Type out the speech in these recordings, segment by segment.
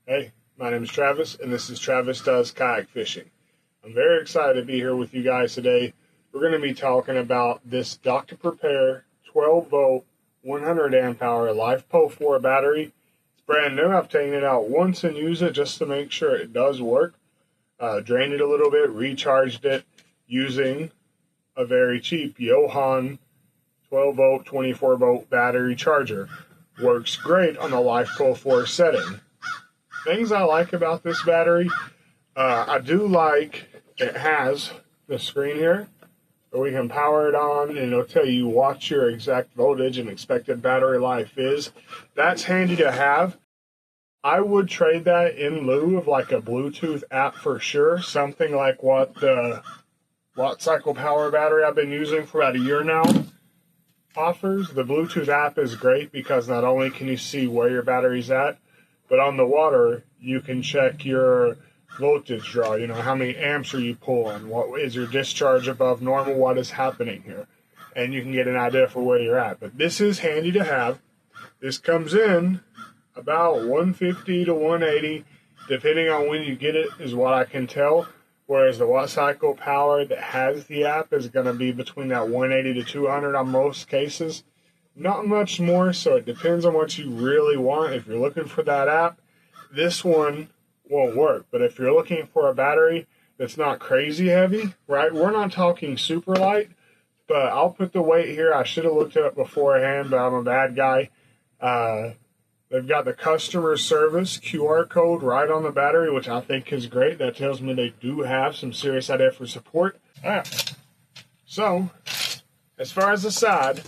Hey, my name is Travis, and this is Travis Does Kayak Fishing. I'm very excited to be here with you guys today. We're going to be talking about this Dr. Prepare 12-volt, 100 amp hour LifePo 4 battery. It's brand new. I've taken it out once and used it just to make sure it does work. Drained it a little bit, recharged it using a very cheap Johan 12-volt, 24-volt battery charger. Works great on the LifePo 4 setting. Things I like about this battery, I do like it has the screen here where we can power it on and it'll tell you what your exact voltage and expected battery life is. That's handy to have. I would trade that in lieu of like a Bluetooth app for sure. Something like what the WattCycle Power battery I've been using for about a year now offers. The Bluetooth app is great because not only can you see where your battery's at, but on the water, you can check your voltage draw. You know, how many amps are you pulling? What is your discharge above normal? What is happening here? And you can get an idea for where you're at. But this is handy to have. This comes in about 150 to 180, depending on when you get it, is what I can tell. Whereas the WattCycle Power that has the app is going to be between that 180 to 200 on most cases. Not much more, so it depends on what you really want. If you're looking for that app, this one won't work. But if you're looking for a battery that's not crazy heavy, right? We're not talking super light, but I'll put the weight here. I should have looked it up beforehand, but I'm a bad guy. They've got the customer service QR code right on the battery, which I think is great. That tells me they do have some serious idea for support. All right. So, as far as the side,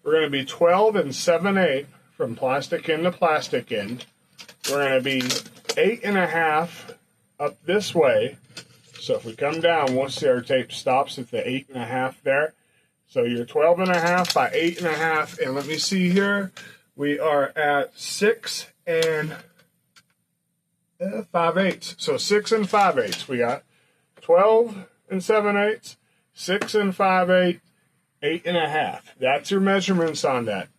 we're going to be 12 and 7/8 from plastic end to plastic end. We're going to be 8.5 up this way. So if we come down, we'll see our tape stops at the 8.5 there. So you're 12.5 by 8.5. And let me see here. We are at 6 and 5/8. So 6 and 5/8. We got 12 and 7/8, 6 and 5/8. 8.5. That's your measurements on that.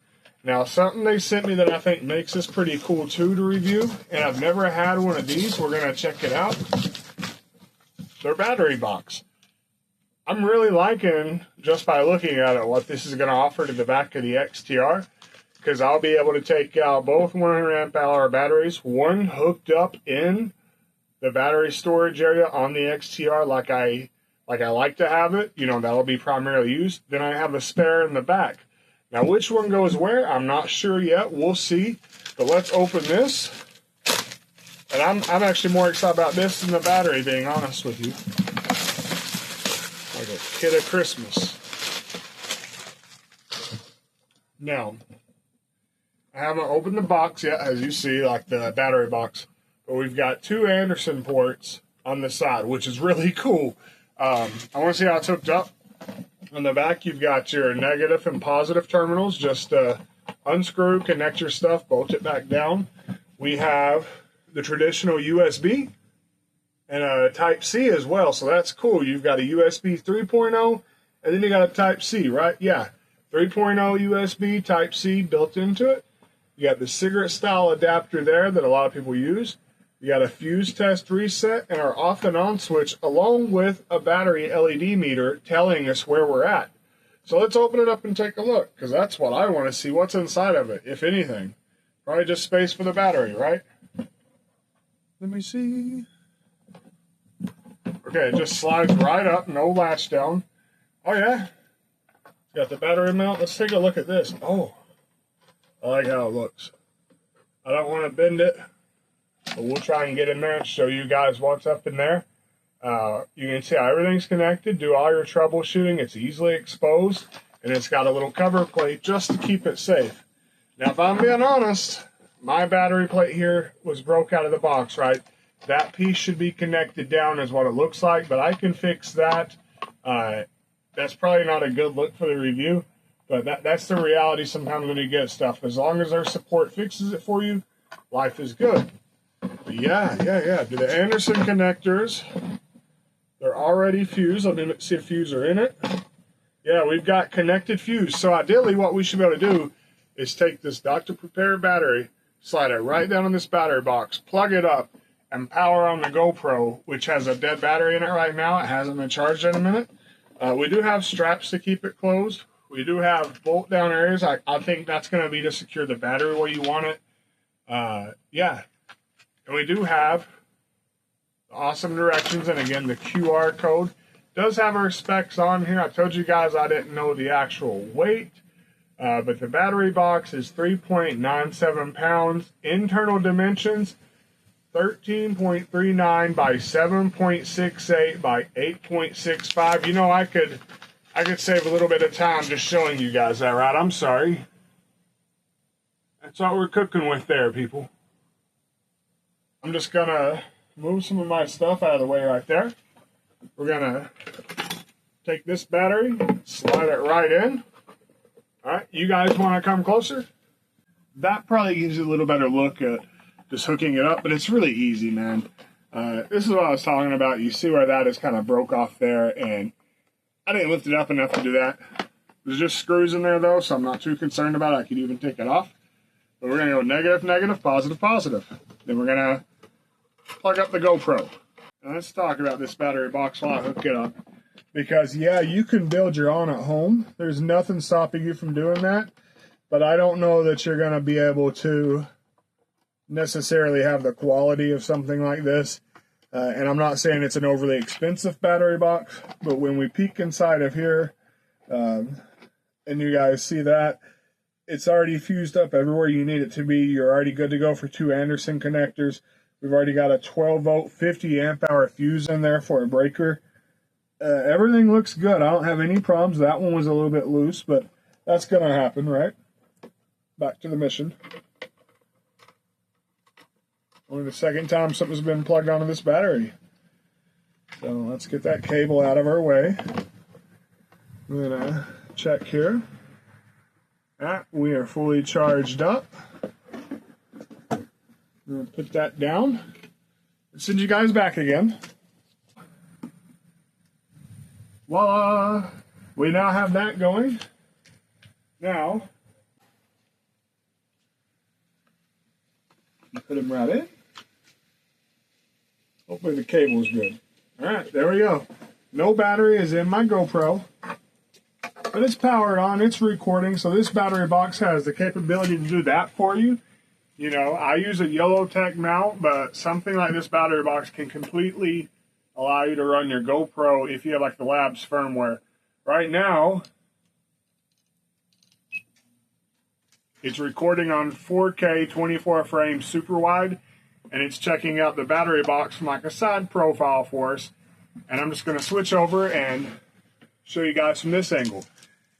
Now, something they sent me that I think makes this pretty cool too to review, and I've never had one of these. We're going to check it out. Their battery box. I'm really liking, just by looking at it, what this is going to offer to the back of the XTR, because I'll be able to take out both 100 amp hour batteries, one hooked up in the battery storage area on the XTR like I like to have it, you know, that'll be primarily used. Then I have a spare in the back. Now, which one goes where, I'm not sure yet. We'll see. But let's open this. And I'm actually more excited about this than the battery, being honest with you. Like a kid at Christmas. Now, I haven't opened the box yet, as you see, like the battery box. But we've got two Anderson ports on the side, which is really cool. I want to see how it's hooked up. On the back, you've got your negative and positive terminals. Just unscrew, connect your stuff, bolt it back down. We have the traditional USB and a Type-C as well, so that's cool. You've got a USB 3.0, and then you got a Type-C, right? Yeah, 3.0 USB, Type-C built into it. You got the cigarette-style adapter there that a lot of people use. You got a fuse test reset and our off and on switch, along with a battery LED meter telling us where we're at. So let's open it up and take a look, because that's what I want to see. What's inside of it, if anything? Probably just space for the battery, right? Let me see. Okay, it just slides right up, no latch down. Oh yeah, got the battery mount. Let's take a look at this. Oh, I like how it looks. I don't want to bend it. But we'll try and get in there and show you guys what's up in there. You can see how everything's connected. Do all your troubleshooting. It's easily exposed. And it's got a little cover plate just to keep it safe. Now, if I'm being honest, my battery plate here was broke out of the box, right? That piece should be connected down is what it looks like. But I can fix that. That's probably not a good look for the review. But that's the reality sometimes when you get stuff. As long as our support fixes it for you, life is good. Yeah. Do the Anderson connectors, they're already fused. Let me see if fuse are in it. Yeah, we've got connected fuse. So ideally what we should be able to do is take this Dr. Prepare battery, slide it right down in this battery box, plug it up, and power on the GoPro, which has a dead battery in it right now. It hasn't been charged in a minute. We do have straps to keep it closed. We do have bolt down areas. I think that's going to be to secure the battery where you want it. Yeah. And we do have awesome directions, and again, the QR code does have our specs on here. I told you guys I didn't know the actual weight, but the battery box is 3.97 pounds. Internal dimensions, 13.39 by 7.68 by 8.65. You know, I could save a little bit of time just showing you guys that, right? I'm sorry. That's what we're cooking with there, people. I'm just gonna move some of my stuff out of the way right there. We're gonna take this battery, slide it right in. All right, you guys want to come closer? That probably gives you a little better look at just hooking it up, but it's really easy, man. This is what I was talking about. You see where that is kind of broke off there, and I didn't lift it up enough to do that. There's just screws in there though, so I'm not too concerned about it. I could even take it off. But we're gonna go negative, negative, positive, positive. Then we're gonna plug up the GoPro. Now let's talk about this battery box while I hook it up. Because yeah, you can build your own at home. There's nothing stopping you from doing that. But I don't know that you're gonna be able to necessarily have the quality of something like this. And I'm not saying it's an overly expensive battery box, but when we peek inside of here, and you guys see that, it's already fused up everywhere you need it to be. You're already good to go for 2 Anderson connectors. We've already got a 12 volt, 50 amp hour fuse in there for a breaker. Everything looks good. I don't have any problems. That one was a little bit loose, but that's going to happen, right? Back to the mission. Only the second time something's been plugged onto this battery. So let's get that cable out of our way. I'm going to check here. We are fully charged up. I'm going to put that down and send you guys back again. Voila! We now have that going. Now, you put them right in. Hopefully the cable is good. Alright, there we go. No battery is in my GoPro. But it's powered on, it's recording, so this battery box has the capability to do that for you. You know, I use a Yellow Tech mount, but something like this battery box can completely allow you to run your GoPro if you have like the Labs firmware. Right now, it's recording on 4K 24 frame super wide, and it's checking out the battery box from like a side profile for us. And I'm just going to switch over and show you guys from this angle.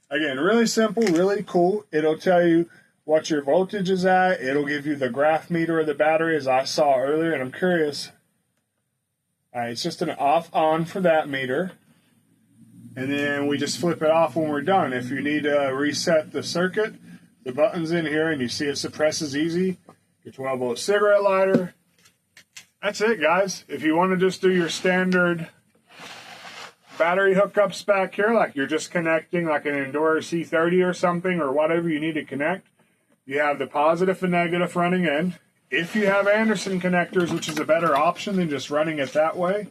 Again, really simple, really cool. It'll tell you what your voltage is at. It'll give you the graph meter of the battery, as I saw earlier, and I'm curious. It's just an off-on for that meter. And then we just flip it off when we're done. If you need to reset the circuit, the button's in here, and you see it suppresses easy. Your 12-volt cigarette lighter. That's it, guys. If you want to just do your standard battery hookups back here, like you're just connecting like an Enduro C30 or something, or whatever you need to connect, you have the positive and negative running in. If you have Anderson connectors, which is a better option than just running it that way,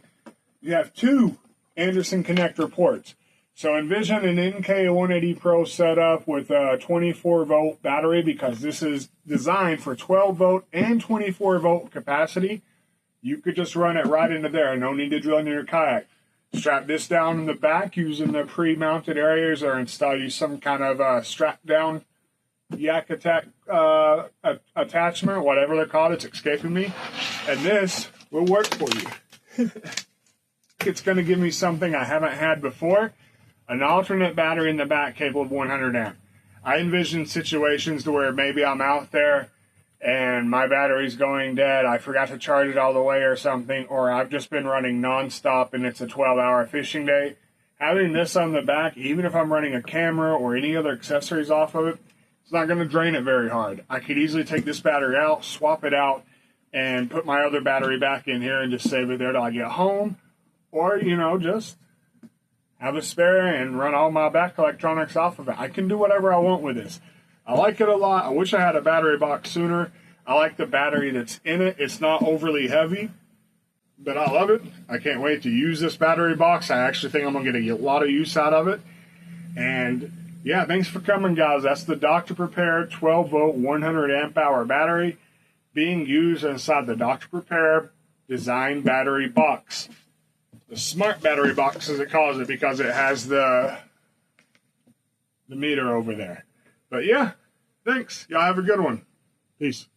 you have 2 Anderson connector ports. So envision an NK180 Pro setup with a 24 volt battery, because this is designed for 12 volt and 24 volt capacity. You could just run it right into there. No need to drill into your kayak. Strap this down in the back using the pre-mounted areas, or install you some kind of strap down yak attachment, whatever they're called. It's escaping me. And this will work for you. It's going to give me something I haven't had before, an alternate battery in the back capable of 100 amp. I envision situations to where maybe I'm out there and my battery's going dead, I forgot to charge it all the way or something, or I've just been running nonstop and it's a 12-hour fishing day. Having this on the back, even if I'm running a camera or any other accessories off of it, it's not going to drain it very hard. I could easily take this battery out, swap it out, and put my other battery back in here and just save it there till I get home. Or, you know, just have a spare and run all my back electronics off of it. I can do whatever I want with this. I like it a lot. I wish I had a battery box sooner. I like the battery that's in it. It's not overly heavy, but I love it. I can't wait to use this battery box. I actually think I'm going to get a lot of use out of it. And yeah, thanks for coming, guys. That's the Dr. Prepare 12-volt 100 amp hour battery being used inside the Dr. Prepare design battery box. The smart battery box, as it calls it, because it has the meter over there. But yeah, thanks. Y'all have a good one. Peace.